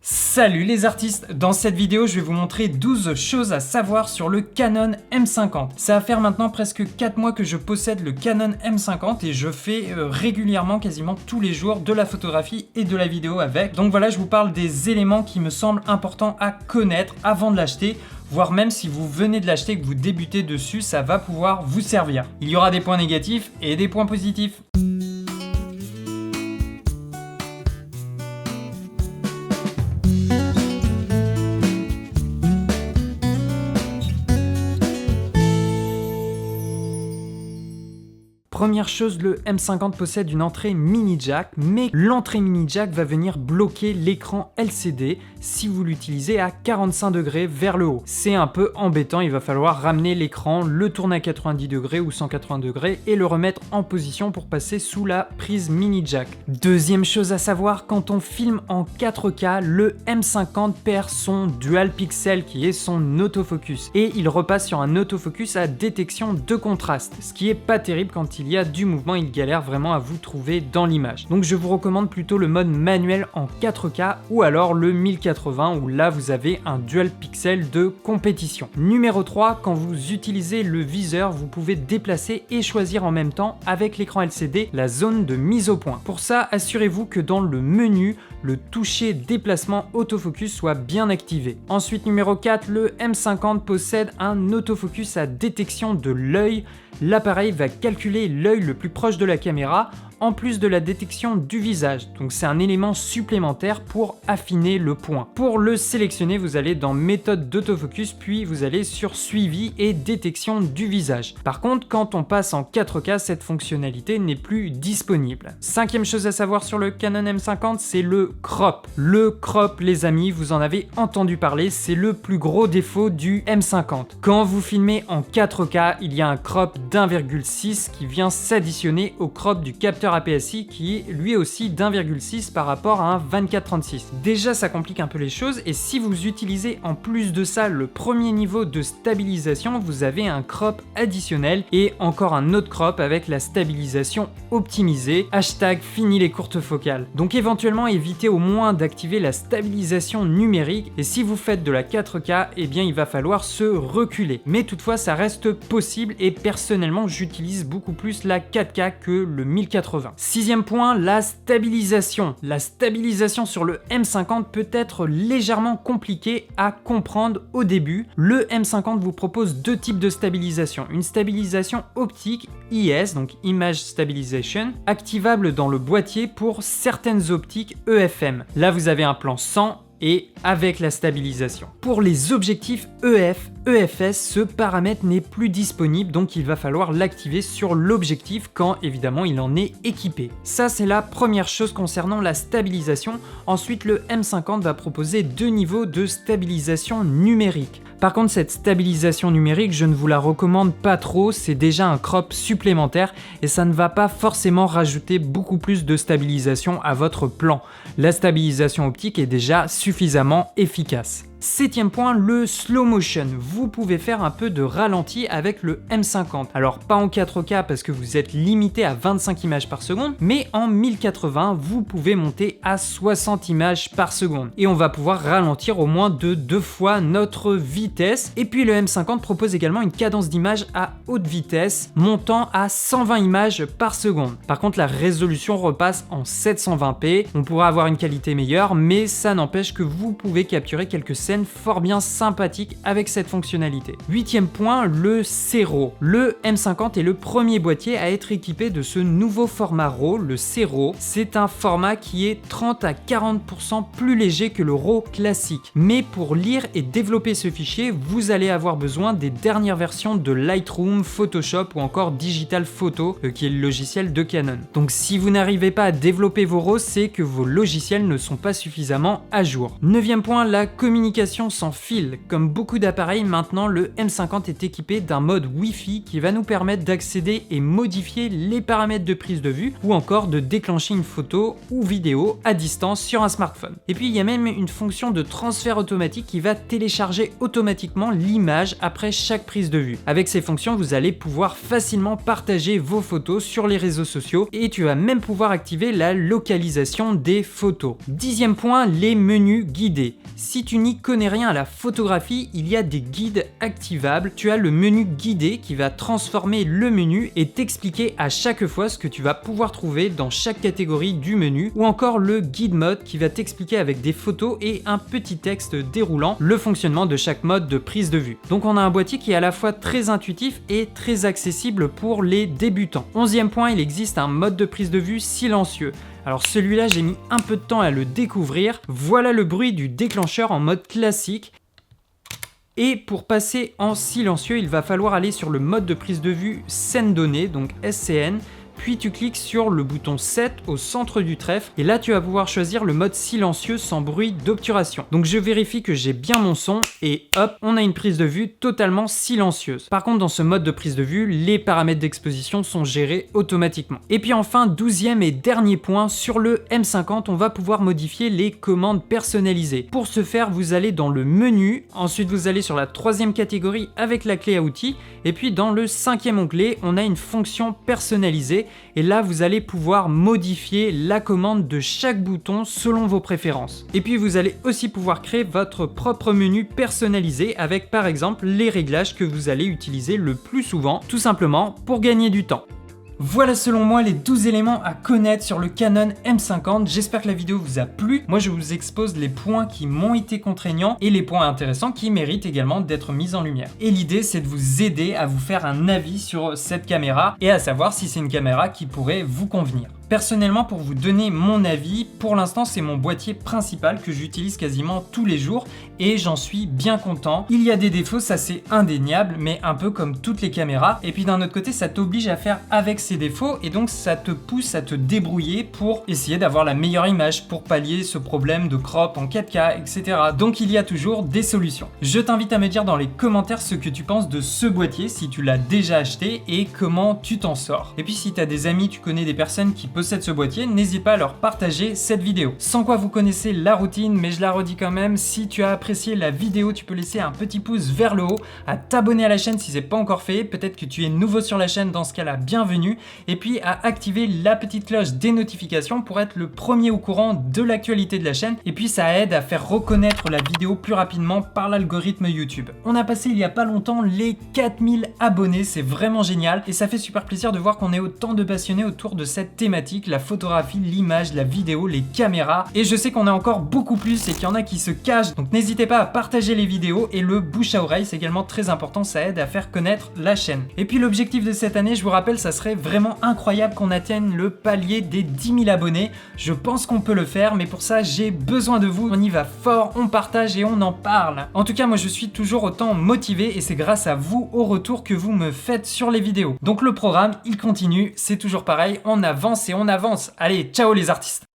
Salut les artistes! Dans cette vidéo, je vais vous montrer 12 choses à savoir sur le Canon M50. Ça va faire maintenant presque 4 mois que je possède le Canon M50 et je fais régulièrement, quasiment tous les jours, de la photographie et de la vidéo avec. Donc voilà, je vous parle des éléments qui me semblent importants à connaître avant de l'acheter, voire même si vous venez de l'acheter et que vous débutez dessus, ça va pouvoir vous servir. Il y aura des points négatifs et des points positifs. Première chose, le M50 possède une entrée mini jack, mais l'entrée mini jack va venir bloquer l'écran LCD si vous l'utilisez à 45 degrés vers le haut. C'est un peu embêtant, il va falloir ramener l'écran, le tourner à 90 degrés ou 180 degrés et le remettre en position pour passer sous la prise mini jack. Deuxième chose à savoir, quand on filme en 4K, le M50 perd son dual pixel qui est son autofocus et il repasse sur un autofocus à détection de contraste, ce qui est pas terrible quand il y a du mouvement, il galère vraiment à vous trouver dans l'image. Donc je vous recommande plutôt le mode manuel en 4K ou alors le 1080 où là vous avez un dual pixel de compétition. Numéro 3, quand vous utilisez le viseur, vous pouvez déplacer et choisir en même temps avec l'écran LCD la zone de mise au point. Pour ça, assurez-vous que dans le menu, le toucher déplacement autofocus soit bien activé. Ensuite, numéro 4, le M50 possède un autofocus à détection de l'œil. L'appareil va calculer l'œil le plus proche de la caméra en plus de la détection du visage. Donc c'est un élément supplémentaire pour affiner le point. Pour le sélectionner, vous allez dans méthode d'autofocus, puis vous allez sur suivi et détection du visage. Par contre, quand on passe en 4K, cette fonctionnalité n'est plus disponible. Cinquième chose à savoir sur le Canon M50, c'est le crop. Le crop, les amis, vous en avez entendu parler, c'est le plus gros défaut du M50. Quand vous filmez en 4K, il y a un crop d'1,6 qui vient s'additionner au crop du capteur APS-C qui est lui aussi d'1,6 par rapport à un 24-36. Déjà, ça complique un peu les choses et si vous utilisez en plus de ça le premier niveau de stabilisation, vous avez un crop additionnel et encore un autre crop avec la stabilisation optimisée. Hashtag fini les courtes focales. Donc éventuellement, évitez au moins d'activer la stabilisation numérique et si vous faites de la 4K, eh bien il va falloir se reculer. Mais toutefois, ça reste possible et personnellement, j'utilise beaucoup plus la 4K que le 1080. Sixième point, la stabilisation. La stabilisation sur le M50 peut être légèrement compliquée à comprendre au début. Le M50 vous propose deux types de stabilisation. Une stabilisation optique IS, donc Image Stabilization, activable dans le boîtier pour certaines optiques EFM. Là, vous avez un plan sans et avec la stabilisation. Pour les objectifs EF, EFS, ce paramètre n'est plus disponible, donc il va falloir l'activer sur l'objectif quand évidemment il en est équipé. Ça, c'est la première chose concernant la stabilisation. Ensuite, le M50 va proposer deux niveaux de stabilisation numérique. Par contre, cette stabilisation numérique, je ne vous la recommande pas trop, c'est déjà un crop supplémentaire et ça ne va pas forcément rajouter beaucoup plus de stabilisation à votre plan. La stabilisation optique est déjà suffisamment efficace. Septième point, le slow motion. Vous pouvez faire un peu de ralenti avec le M50. Alors pas en 4K parce que vous êtes limité à 25 images par seconde, mais en 1080, vous pouvez monter à 60 images par seconde. Et on va pouvoir ralentir au moins de 2 fois notre vitesse. Et puis le M50 propose également une cadence d'image à haute vitesse, montant à 120 images par seconde. Par contre, la résolution repasse en 720p. On pourra avoir une qualité meilleure, mais ça n'empêche que vous pouvez capturer quelques scènes fort bien sympathique avec cette fonctionnalité. Huitième point, le C-RAW. Le M50 est le premier boîtier à être équipé de ce nouveau format RAW, le C-RAW. C'est un format qui est 30 à 40% plus léger que le RAW classique. Mais pour lire et développer ce fichier, vous allez avoir besoin des dernières versions de Lightroom, Photoshop ou encore Digital Photo, qui est le logiciel de Canon. Donc si vous n'arrivez pas à développer vos RAW, c'est que vos logiciels ne sont pas suffisamment à jour. Neuvième point, la communication location sans fil. Comme beaucoup d'appareils, maintenant le M50 est équipé d'un mode Wi-Fi qui va nous permettre d'accéder et modifier les paramètres de prise de vue ou encore de déclencher une photo ou vidéo à distance sur un smartphone. Et puis il y a même une fonction de transfert automatique qui va télécharger automatiquement l'image après chaque prise de vue. Avec ces fonctions, vous allez pouvoir facilement partager vos photos sur les réseaux sociaux et tu vas même pouvoir activer la localisation des photos. 10e point, les menus guidés. Si tu n'y connais rien à la photographie, il y a des guides activables. Tu as le menu guidé qui va transformer le menu et t'expliquer à chaque fois ce que tu vas pouvoir trouver dans chaque catégorie du menu, ou encore le guide mode qui va t'expliquer avec des photos et un petit texte déroulant le fonctionnement de chaque mode de prise de vue. Donc on a un boîtier qui est à la fois très intuitif et très accessible pour les débutants. 11e point, il existe un mode de prise de vue silencieux. Alors celui-là, j'ai mis un peu de temps à le découvrir. Voilà le bruit du déclencheur en mode classique. Et pour passer en silencieux, il va falloir aller sur le mode de prise de vue scène donnée, donc SCN. Puis tu cliques sur le bouton 7 au centre du trèfle et là tu vas pouvoir choisir le mode silencieux sans bruit d'obturation. Donc je vérifie que j'ai bien mon son et hop, on a une prise de vue totalement silencieuse. Par contre dans ce mode de prise de vue, les paramètres d'exposition sont gérés automatiquement. Et puis enfin, 12e et dernier point, sur le M50, on va pouvoir modifier les commandes personnalisées. Pour ce faire, vous allez dans le menu, ensuite vous allez sur la 3e catégorie avec la clé à outils et puis dans le 5e onglet, on a une fonction personnalisée. Et là, vous allez pouvoir modifier la commande de chaque bouton selon vos préférences. Et puis, vous allez aussi pouvoir créer votre propre menu personnalisé avec, par exemple, les réglages que vous allez utiliser le plus souvent, tout simplement pour gagner du temps. Voilà selon moi les 12 éléments à connaître sur le Canon M50. J'espère que la vidéo vous a plu. Moi je vous expose les points qui m'ont été contraignants et les points intéressants qui méritent également d'être mis en lumière. Et l'idée c'est de vous aider à vous faire un avis sur cette caméra et à savoir si c'est une caméra qui pourrait vous convenir. Personnellement, pour vous donner mon avis, pour l'instant c'est mon boîtier principal que j'utilise quasiment tous les jours et j'en suis bien content. Il y a des défauts, ça c'est indéniable, mais un peu comme toutes les caméras. Et puis d'un autre côté, ça t'oblige à faire avec ces défauts et donc ça te pousse à te débrouiller pour essayer d'avoir la meilleure image, pour pallier ce problème de crop en 4K, etc. Donc il y a toujours des solutions. Je t'invite à me dire dans les commentaires ce que tu penses de ce boîtier, si tu l'as déjà acheté et comment tu t'en sors. Et puis si tu as des amis, tu connais des personnes qui possèdent ce boîtier, n'hésite pas à leur partager cette vidéo. Sans quoi vous connaissez la routine, mais je la redis quand même, si tu as apprécié la vidéo, tu peux laisser un petit pouce vers le haut, à t'abonner à la chaîne si c'est pas encore fait, peut-être que tu es nouveau sur la chaîne, dans ce cas-là, bienvenue, et puis à activer la petite cloche des notifications pour être le premier au courant de l'actualité de la chaîne, et puis ça aide à faire reconnaître la vidéo plus rapidement par l'algorithme YouTube. On a passé il y a pas longtemps les 4000 abonnés, c'est vraiment génial, et ça fait super plaisir de voir qu'on est autant de passionnés autour de cette thématique, la photographie, l'image, la vidéo, les caméras, et je sais qu'on est encore beaucoup plus et qu'il y en a qui se cachent, donc n'hésitez pas à partager les vidéos et le bouche à oreille, c'est également très important, ça aide à faire connaître la chaîne. Et puis l'objectif de cette année, je vous rappelle, ça serait vraiment incroyable qu'on atteigne le palier des 10 000 abonnés. Je pense qu'on peut le faire, mais pour ça j'ai besoin de vous, on y va fort, on partage et on en parle. En tout cas, moi je suis toujours autant motivé et c'est grâce à vous, au retour que vous me faites sur les vidéos. Donc le programme, il continue, c'est toujours pareil, on avance et on avance. Allez, ciao les artistes!